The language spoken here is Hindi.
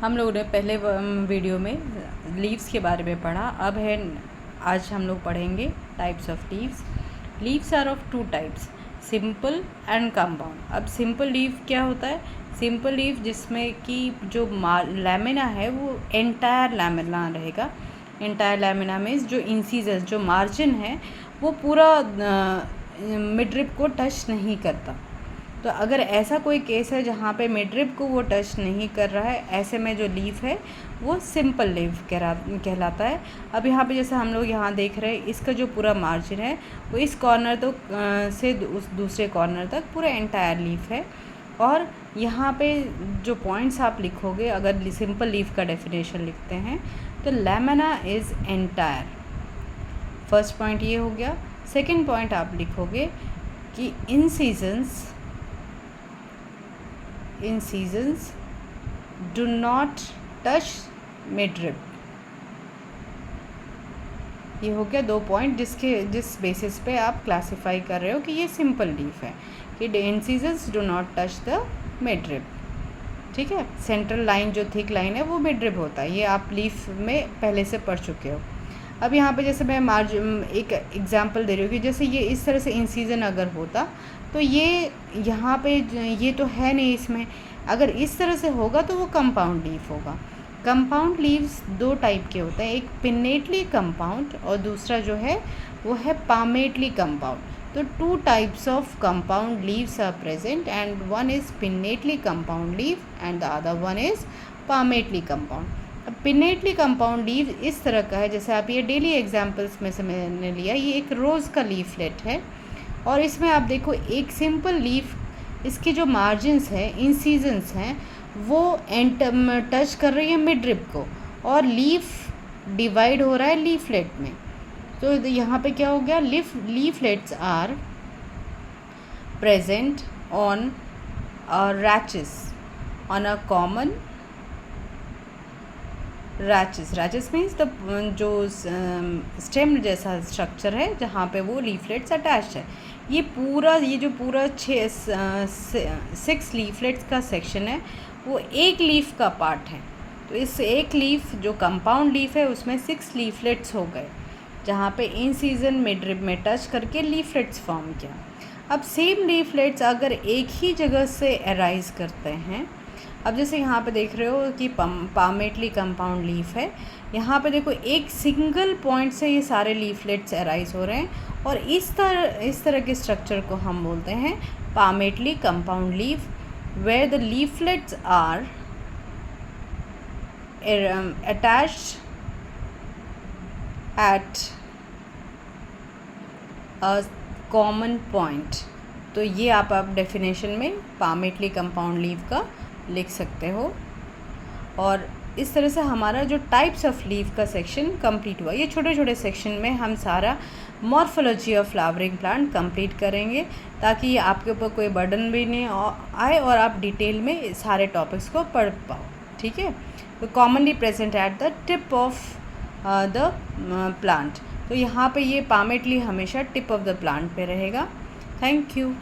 हम लोगों ने पहले वीडियो में लीव्स के बारे में पढ़ा। अब है आज हम लोग पढ़ेंगे types of leaves. Leaves are of two types, simple and compound. अब सिंपल लीव क्या होता है? सिंपल लीव जिसमें कि जो लैमिना है वो एंटायर लैमिना रहेगा। एंटायर लैमिना मीन्स जो इंसिजन, जो मार्जिन है वो पूरा मिडरिब को टच नहीं करता। तो अगर ऐसा कोई केस है जहाँ पे मिडरिब को वो टच नहीं कर रहा है, ऐसे में जो लीफ है वो सिंपल लीफ कहलाता है। अब यहाँ पे जैसे हम लोग यहाँ देख रहे हैं, इसका जो पूरा मार्जिन है वो इस कॉर्नर तो से उस दूसरे कॉर्नर तक पूरा एंटायर लीफ है। और यहाँ पे जो पॉइंट्स आप लिखोगे, अगर सिंपल लीफ का डेफिनेशन लिखते हैं तो lamina is entire. First point ये हो गया। सेकेंड पॉइंट आप लिखोगे कि incisions do not touch midrib। ये हो गया दो पॉइंट जिस बेसिस पे आप क्लासिफाई कर रहे हो कि ये सिंपल लीफ है, कि incisions do not touch the midrib। ठीक है, सेंट्रल लाइन जो थिक लाइन है वो मिडरिब होता है, ये आप लीफ में पहले से पढ़ चुके हो। अब यहाँ पे जैसे मैं एक एग्जांपल दे रही हूँ कि जैसे ये इस तरह से इंसीजन अगर होता तो ये यहाँ पे ये तो है नहीं इसमें, अगर इस तरह से होगा तो वो कंपाउंड लीफ होगा। कंपाउंड लीव्स दो टाइप के होते हैं, एक पिन्नेटली कंपाउंड और दूसरा जो है वो है पामेटली कंपाउंड। तो two types of compound leaves are present and one is pinnately compound leaf and the other one is palmately compound. अब पिन्नेटली कंपाउंड लीव इस तरह का है, जैसे आप ये डेली एग्जांपल्स में से मैंने लिया, ये एक रोज़ का लीफलेट है और इसमें आप देखो एक सिंपल लीफ, इसके जो मार्जिन्स हैं, इंसीजन्स हैं, वो टच कर रही है मिडरिब को और लीफ डिवाइड हो रहा है लीफलेट में। तो यहाँ पे क्या हो गया, leaflets are present on rachis on a common rachis means the जो स्टेम जैसा स्ट्रक्चर है जहाँ पे वो लीफलेट्स अटैच्ड है। ये जो पूरा 6 लीफलेट्स का सेक्शन है वो एक लीफ का पार्ट है। तो इस एक लीफ जो कंपाउंड लीफ है उसमें 6 लीफलेट्स हो गए, जहाँ पे इन सीजन मिडरिब में टच करके लीफलेट्स फॉर्म किया। अब सेम लीफलेट्स अगर एक ही जगह से अराइज करते हैं, अब जैसे यहाँ पे देख रहे हो कि पामेटली कंपाउंड लीफ है, यहाँ पे देखो एक सिंगल पॉइंट से ये सारे लीफलेट्स अराइज हो रहे हैं और इस तरह के स्ट्रक्चर को हम बोलते हैं palmately compound leaf, where the leaflets are attached at a common point। तो ये आप डेफिनेशन में पामेटली कंपाउंड लीफ का लिख सकते हो। और इस तरह से हमारा जो टाइप्स ऑफ लीफ का सेक्शन कंप्लीट हुआ। ये छोटे छोटे सेक्शन में हम सारा morphology of flowering plant complete करेंगे, ताकि आपके ऊपर कोई बर्डन भी नहीं आए और आप डिटेल में सारे टॉपिक्स को पढ़ पाओ। ठीक है, तो commonly present at the tip of the plant. तो यहाँ पे ये पामेटली हमेशा टिप ऑफ द प्लांट पे रहेगा। Thank you.